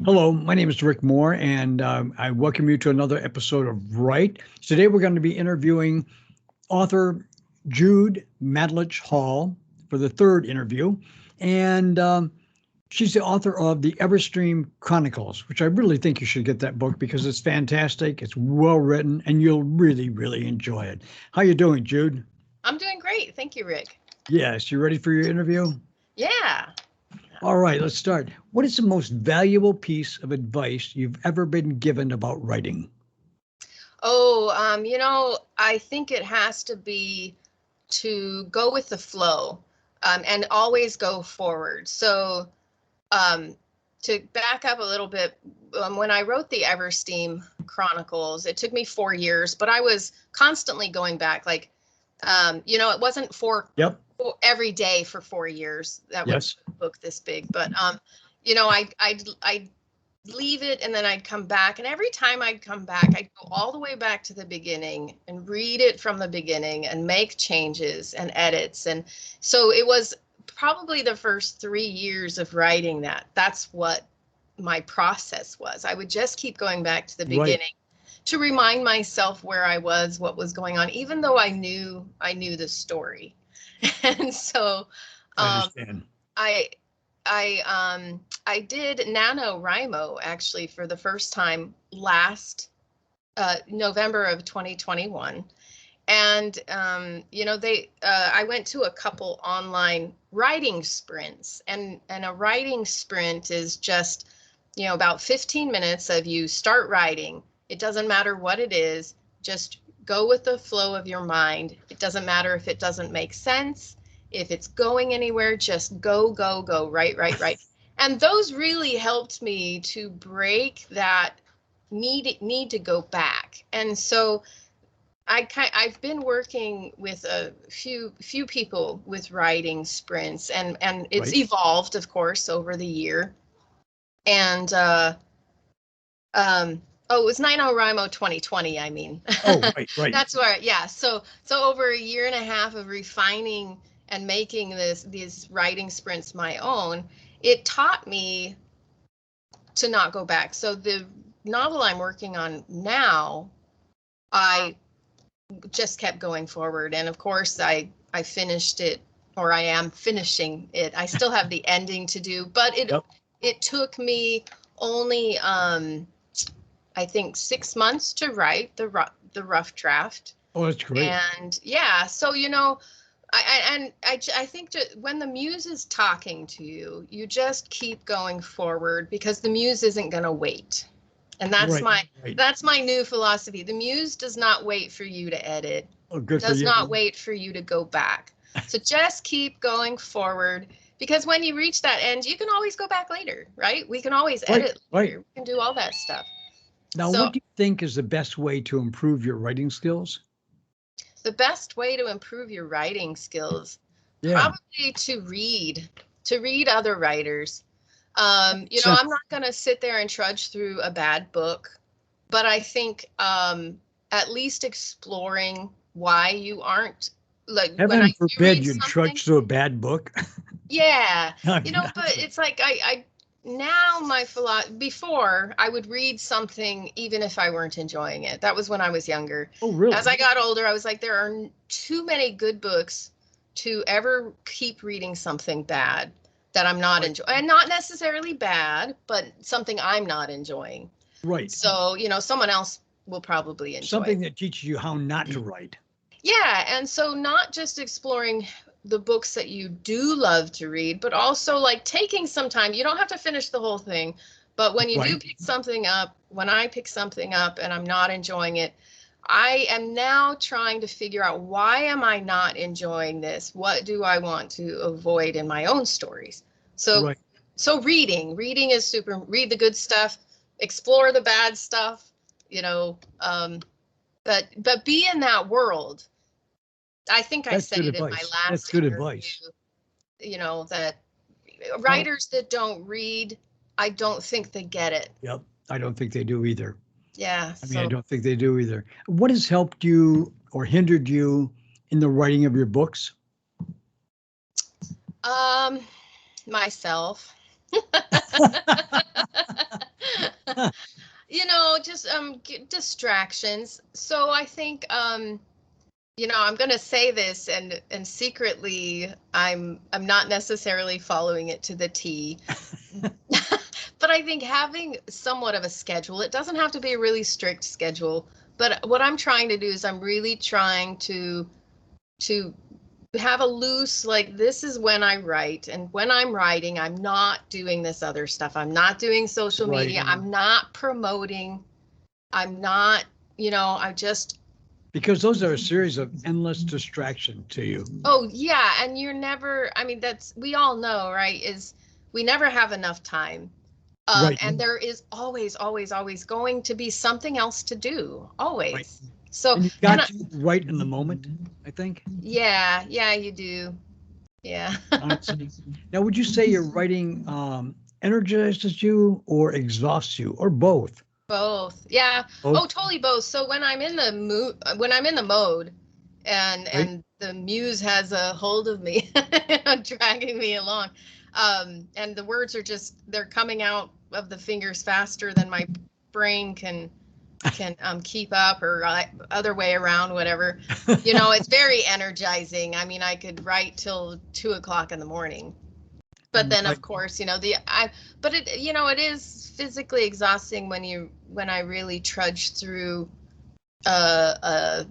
Hello, my name is Rick Moore, and I welcome you to another episode of Write. Today, we're going to be interviewing author Jude Matulich-Hall for the third interview. And she's the author of the Everstream Chronicles, which I really think you should get that book because it's fantastic, it's well written, and you'll really, really enjoy it. How you doing, Jude? I'm doing great. Thank you, Rick. Yes, you ready for your interview? Yeah. All right, let's start. What is the most valuable piece of advice you've ever been given about writing? I think it has to be to go with the flow, and always go forward. So, to back up a little bit, when I wrote the Eversteam Chronicles, it took me 4 years, but I was constantly going back. It wasn't Yep. for every day for 4 years. That would Yes. a book this big, but I leave it and then I'd come back, and every time I'd come back I'd go all the way back to the beginning and read it from the beginning and make changes and edits. And so it was probably the first 3 years of writing that's what my process was. I would just keep going back to the Right. beginning to remind myself where I was, what was going on, even though I knew the story. And so I um understand. I I did NaNoWriMo actually for the first time last November of 2021. And I went to a couple online writing sprints, and a writing sprint is just, about 15 minutes of you start writing. It doesn't matter what it is, just go with the flow of your mind. It doesn't matter if it doesn't make sense, if it's going anywhere, just go, go, go, write. And those really helped me to break that need to go back. And so I've been working with a few people with writing sprints, and it's Right. evolved, of course, over the year. And it was NaNoWriMo 2020, I mean. Oh, right, right. That's where, yeah. So over a year and a half of refining and making these writing sprints my own, it taught me to not go back. So the novel I'm working on now, I just kept going forward. And of course, I finished it, or I am finishing it. I still have the ending to do, but Yep. it took me only I think 6 months to write the rough draft. Oh, that's great. And yeah, so I think when the muse is talking to you, you just keep going forward because the muse isn't going to wait. And Right, right. that's my new philosophy. The muse does not wait for you to edit, Oh, good for does not you. wait for you to go back. So just keep going forward, because when you reach that end, you can always go back later, right? We can always Right, edit right. later. We can do all that stuff. Now, So what do you think is the best way to improve your writing skills? the best way to improve your writing skills, Yeah. probably to read other writers. So, I'm not going to sit there and trudge through a bad book, but I think at least exploring why you aren't, like, when heaven you forbid read you something. trudge through a bad book. Yeah, I'm but not- it's like I now my before I would read something even if I weren't enjoying it. That was when I was younger. Oh, As really? I got older, I was like, there are too many good books to ever keep reading something bad that I'm not Right, enjoying, and not necessarily bad, but something I'm not enjoying. right. So, someone else will probably enjoy it. Something that teaches you how not to write. Yeah, and so not just exploring the books that you do love to read, but also like taking some time. You don't have to finish the whole thing, but when you do Right, pick something up, when I pick something up and I'm not enjoying it, I am now trying to figure out, why am I not enjoying this? What do I want to avoid in my own stories? So right. so reading is super. Read the good stuff, explore the bad stuff, you know, um, but be in that world. I think I That's said good it in my advice. That's last good interview, advice. that Well, writers that don't read, I don't think they get it. yep. I don't think they do either. Yeah. I mean, I So, don't think they do either. What has helped you or hindered you in the writing of your books? um, myself. Just distractions. So I think I'm going to say this, and secretly I'm not necessarily following it to the T. But I think having somewhat of a schedule, it doesn't have to be a really strict schedule, but what I'm trying to do is I'm really trying to have a loose, like, this is when I write, and when I'm writing, I'm not doing this other stuff. I'm not doing social media. I'm not promoting. I'm not, I just. Because those are a series of endless distraction to you. Oh, yeah. And you're never, we all know, right, is we never have enough time. Right. And there is always, always, always going to be something else to do. Always. Right. So and you got to write in the moment, I think. Yeah, you do. Yeah. Honestly. Now, would you say your writing energizes you or exhausts you, or both? Both. Yeah. Both? Oh, totally both. So when I'm in the mode, and the muse has a hold of me, dragging me along, and the words are they're coming out of the fingers faster than my brain can keep up, or other way around, whatever. It's very energizing. I could write till 2:00 in the morning. But then, of course, but it is physically exhausting when I really trudge through a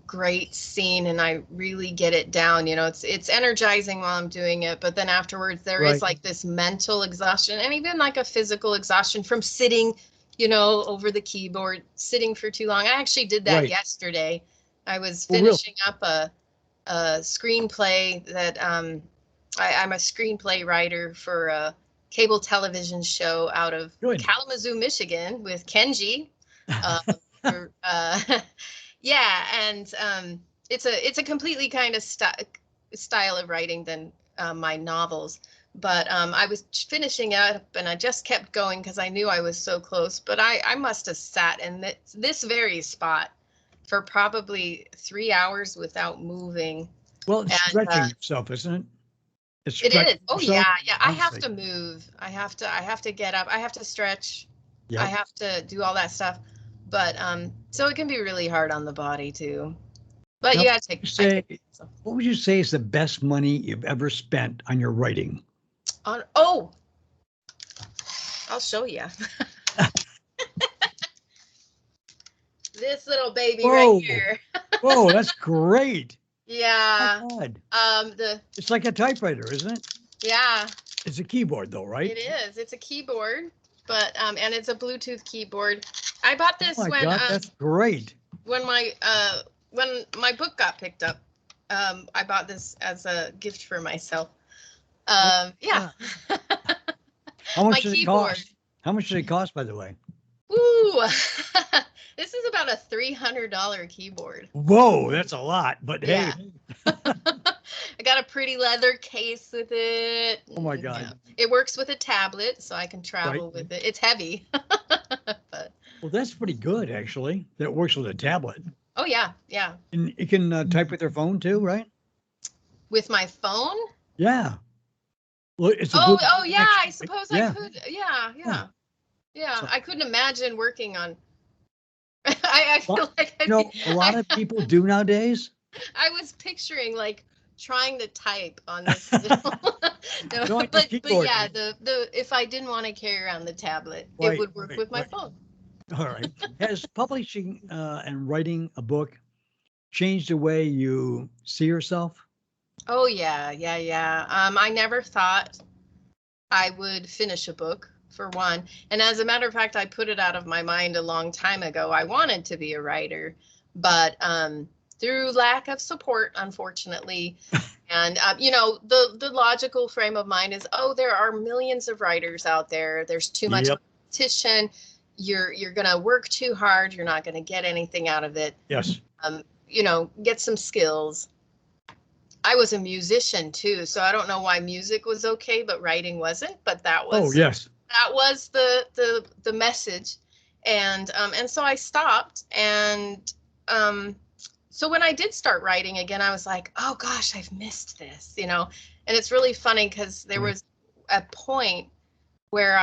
great scene and I really get it down. It's energizing while I'm doing it, but then afterwards there is like this mental exhaustion, and even like a physical exhaustion from sitting, over the keyboard, sitting for too long. I actually did that yesterday. I was finishing up a screenplay that I'm a screenplay writer for a cable television show out of Kalamazoo, Michigan, with Kenji. Yeah, and it's a completely kind of style of writing than my novels. But I was finishing up, and I just kept going because I knew I was so close. But I must have sat in this very spot for probably 3 hours without moving. Well, it's stretching yourself, isn't it? It is. Oh, yeah. I have to move. I have to get up. I have to stretch. Yep. I have to do all that stuff. But so it can be really hard on the body too. But you got to take. What would you say is the best money you've ever spent on your writing? I'll show you. This little baby right here. Whoa, that's great. Yeah. Oh, it's like a typewriter, isn't it? Yeah. It's a keyboard though, right? It is. It's a keyboard, but and it's a Bluetooth keyboard. I bought this that's great. When my book got picked up, I bought this as a gift for myself. Yeah. How much did it cost? How much did it cost, by the way? Ooh. This is about a $300 keyboard. Whoa, that's a lot, but hey. I got a pretty leather case with it. Oh my God. Yeah. It works with a tablet, so I can travel with it. It's heavy. But well, that's pretty good, actually, that it works with a tablet. Oh, yeah, yeah. And you can type with your phone too, right? With my phone? Yeah. Well, it's yeah, I suppose I could. Yeah. So, I couldn't imagine working on. I feel like a lot of people do nowadays. I was picturing like trying to type on this little, but yeah, the if I didn't want to carry around the tablet, it would work with my phone. All right. Has publishing and writing a book changed the way you see yourself? Oh yeah. I never thought I would finish a book, for one. And as a matter of fact, I put it out of my mind a long time ago. I wanted to be a writer, but through lack of support, unfortunately, and the logical frame of mind is, there are millions of writers out there. There's too much competition. You're gonna work too hard. You're not gonna get anything out of it. Yes. Get some skills. I was a musician too, so I don't know why music was okay, but writing wasn't. But that was. Oh yes. That was the message, and so I stopped, and so when I did start writing again, I was like, oh gosh, I've missed this, and it's really funny because there was a point where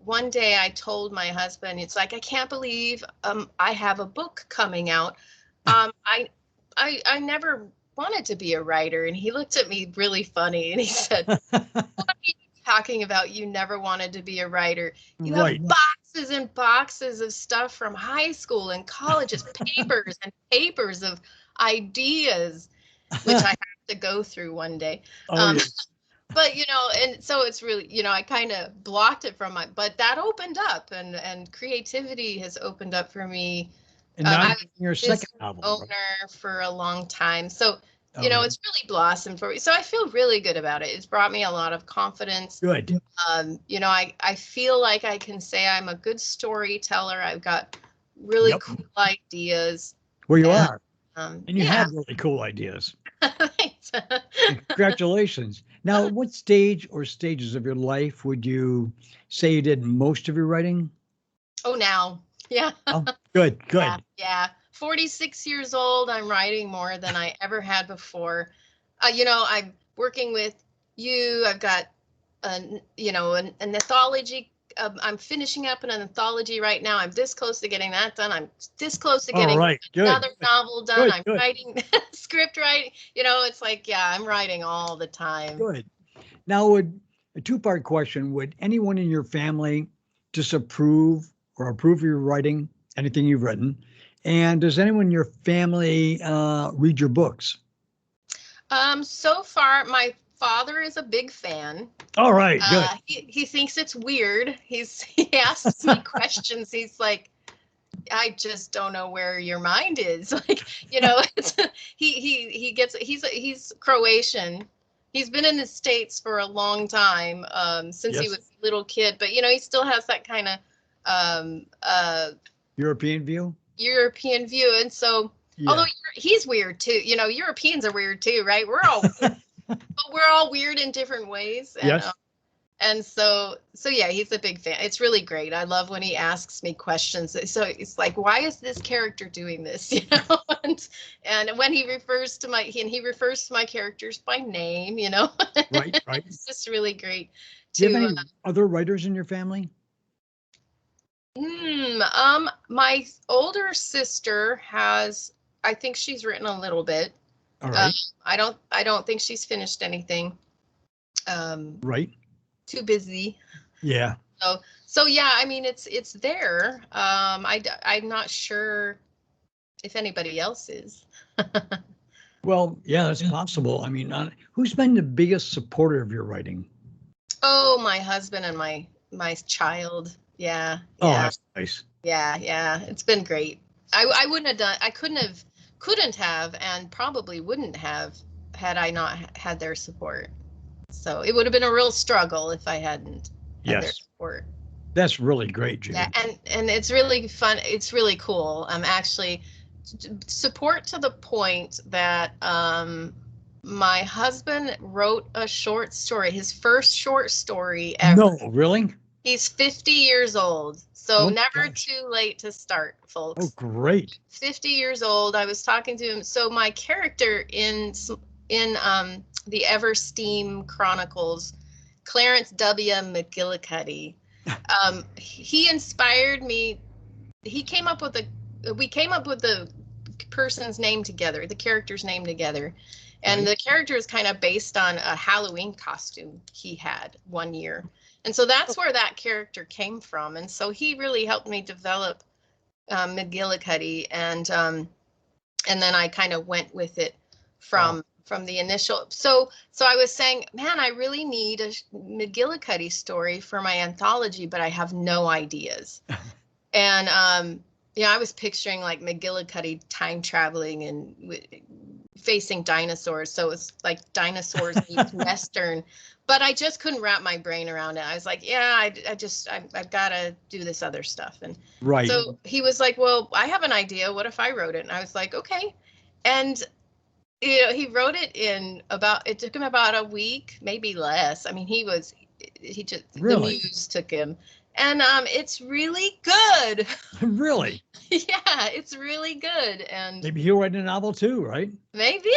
one day I told my husband, it's like, I can't believe I have a book coming out. I never wanted to be a writer. And he looked at me really funny and he said, what are you talking about? You never wanted to be a writer. You Right. have boxes and boxes of stuff from high school and colleges, papers and papers of ideas, which I have to go through one day. Oh, yes. But, and so it's really, I kind of blocked it from but that opened up and creativity has opened up for me. And now I was your a second business album. owner for a long time. So, Okay. it's really blossomed for me. So I feel really good about it. It's brought me a lot of confidence. Good. I feel like I can say I'm a good storyteller. I've got really cool ideas. Well, you are. And you have really cool ideas. Congratulations. Now, what stage or stages of your life would you say you did most of your writing? Oh, now. Yeah. Oh, good. Yeah. 46 years old. I'm writing more than I ever had before. I'm working with you. I've got, an anthology. I'm finishing up an anthology right now. I'm this close to getting that done. I'm this close to getting another novel done. I'm writing script writing. It's like, yeah, I'm writing all the time. Good. Now, a two-part question. Would anyone in your family disapprove or approve of your writing, anything you've written? And does anyone in your family read your books? So far, my father is a big fan. All right, good. He thinks it's weird. He asks me questions. He's like, I just don't know where your mind is. Like, he's Croatian. He's been in the States for a long time, since he was a little kid, but he still has that kind of European view. And so, although he's weird too, Europeans are weird too, right? But we're all weird in different ways. And, and so yeah, he's a big fan. It's really great. I love when he asks me questions. So it's like, why is this character doing this? And when he refers to my characters by name, Right. It's just really great. Do you have any other writers in your family? My older sister has, I think she's written a little bit. All right. I don't think she's finished anything. Right. Too busy. Yeah. So yeah, I mean, it's there. I'm not sure if anybody else is. Well, yeah, that's possible. I mean, who's been the biggest supporter of your writing? Oh, my husband and my child. Yeah. Oh, that's nice. Yeah. It's been great. I wouldn't have done. I couldn't have, and probably wouldn't have had I not had their support. So it would have been a real struggle if I hadn't had their support. That's really great, Jude. Yeah, and it's really fun. It's really cool. Actually, support to the point that my husband wrote a short story, his first short story ever. No, really? He's 50 years old. So never too late to start, folks. Oh, great. 50 years old. I was talking to him. So my character in the Eversteam Chronicles, Clarence W. McGillicuddy, he inspired me. We came up with the person's name together, the character's name together. And the character is kind of based on a Halloween costume he had one year. And so that's where that character came from. And so he really helped me develop McGillicuddy. And then I kind of went with it from the initial. So I was saying, man, I really need a McGillicuddy story for my anthology, but I have no ideas. And I was picturing like McGillicuddy time traveling and facing dinosaurs. So it's like dinosaurs meets Western, but I just couldn't wrap my brain around it. I was like, I've got to do this other stuff. And so he was like, well, I have an idea. What if I wrote it? And I was like, okay. And he wrote it it took him about a week, maybe less. I mean, the muse took him. And it's really good. Really? Yeah, it's really good. And maybe he'll write a novel too, right? Maybe,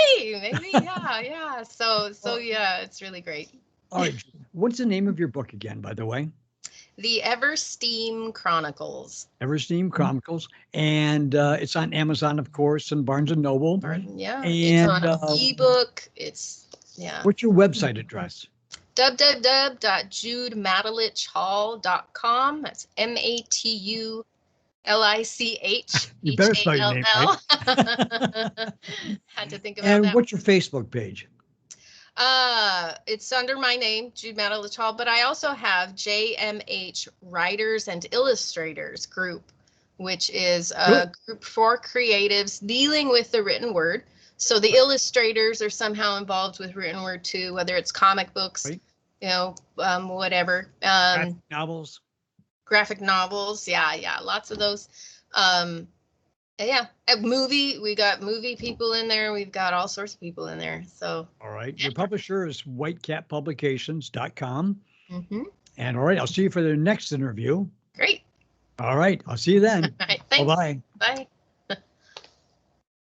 yeah. So yeah, it's really great. All right. What's the name of your book again, by the way? The Eversteam Chronicles. Eversteam Chronicles. And it's on Amazon, of course, and Barnes & Noble. Yeah, it's And on ebook. It's, yeah. What's your website address? www.judematulich-hall.com. That's Matulich. You better spell your name right. Had to think about And that. what's your Facebook page? It's under my name, Jude Matulich-Hall, but I also have JMH Writers and Illustrators group, which is a group for creatives dealing with the written word. So the illustrators are somehow involved with written word too, whether it's comic books, Right. you know, whatever. Novels. Graphic novels. Yeah, lots of those. Yeah, we got movie people in there. We've got all sorts of people in there. So. All right. Your publisher is whitecatpublications.com. Mm-hmm. And all right, I'll see you for the next interview. Great. All right. I'll see you then. All right. Thanks. Bye-bye. Bye.